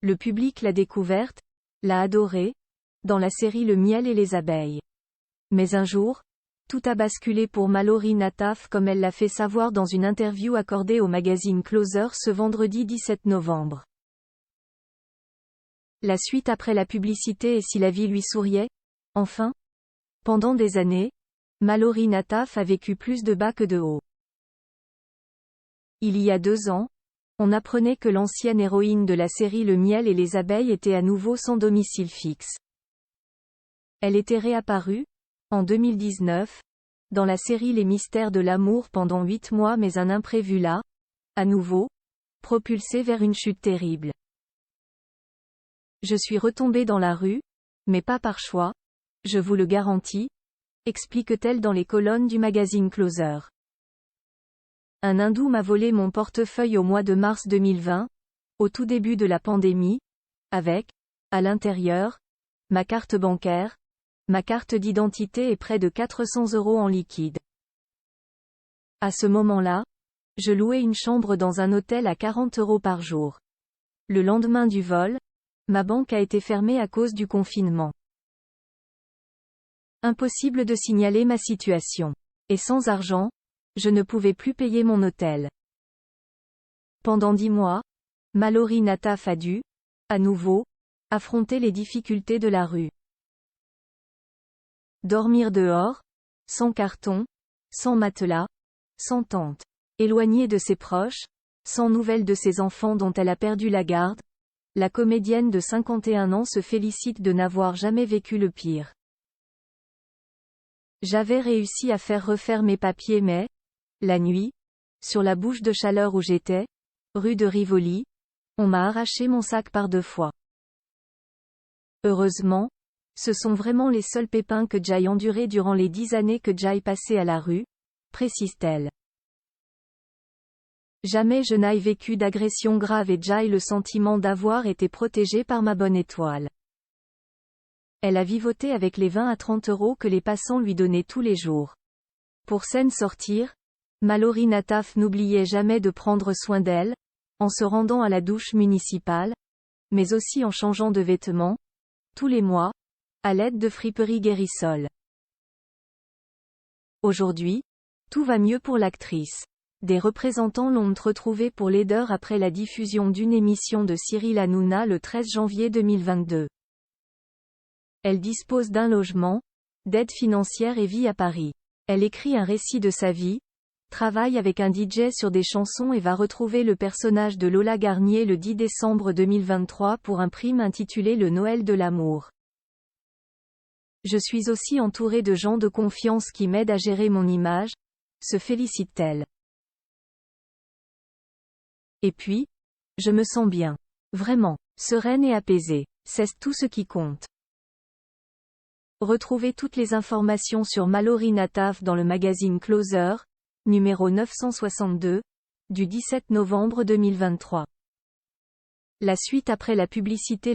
Le public l'a découverte, l'a adorée, dans la série Le miel et les abeilles. Mais un jour, tout a basculé pour Mallory Nataf comme elle l'a fait savoir dans une interview accordée au magazine Closer ce vendredi 17 novembre. La suite après la publicité et si la vie lui souriait, enfin? Pendant des années, Mallory Nataf a vécu plus de bas que de hauts. Il y a 2 ans, on apprenait que l'ancienne héroïne de la série Le miel et les abeilles était à nouveau sans domicile fixe. Elle était réapparue, en 2019, dans la série Les mystères de l'amour pendant 8 mois mais un imprévu l'a, à nouveau, propulsée vers une chute terrible. Je suis retombée dans la rue, mais pas par choix, je vous le garantis, explique-t-elle dans les colonnes du magazine Closer. Un hindou m'a volé mon portefeuille au mois de mars 2020, au tout début de la pandémie, avec, à l'intérieur, ma carte bancaire, ma carte d'identité et près de 400 € en liquide. À ce moment-là, je louais une chambre dans un hôtel à 40 € par jour. Le lendemain du vol, ma banque a été fermée à cause du confinement. Impossible de signaler ma situation. Et sans argent, je ne pouvais plus payer mon hôtel. Pendant 10 mois, Mallory Nataf a dû, à nouveau, affronter les difficultés de la rue. Dormir dehors, sans carton, sans matelas, sans tente. Éloignée de ses proches, sans nouvelles de ses enfants dont elle a perdu la garde, la comédienne de 51 ans se félicite de n'avoir jamais vécu le pire. J'avais réussi à faire refaire mes papiers mais, la nuit, sur la bouche de Chaleur où j'étais, rue de Rivoli, on m'a arraché mon sac par 2 fois. Heureusement, ce sont vraiment les seuls pépins que j'aille endurer durant les 10 années que j'aille passer à la rue, précise-t-elle. Jamais je n'aille vécu d'agression grave et j'aille le sentiment d'avoir été protégée par ma bonne étoile. Elle a vivoté avec les 20 à 30 € que les passants lui donnaient tous les jours. Pour s'en sortir, Mallory Nataf n'oubliait jamais de prendre soin d'elle, en se rendant à la douche municipale, mais aussi en changeant de vêtements, tous les mois, à l'aide de friperies Guérisol. Aujourd'hui, tout va mieux pour l'actrice. Des représentants l'ont retrouvée pour laideur après la diffusion d'une émission de Cyril Hanouna le 13 janvier 2022. Elle dispose d'un logement, d'aide financière et vit à Paris. Elle écrit un récit de sa vie, travaille avec un DJ sur des chansons et va retrouver le personnage de Lola Garnier le 10 décembre 2023 pour un film intitulé Le Noël de l'amour. Je suis aussi entourée de gens de confiance qui m'aident à gérer mon image, se félicite-t-elle. Et puis, je me sens bien. Vraiment, sereine et apaisée. C'est tout ce qui compte. Retrouvez toutes les informations sur Mallory Nataf dans le magazine Closer, numéro 962, du 17 novembre 2023. La suite après la publicité.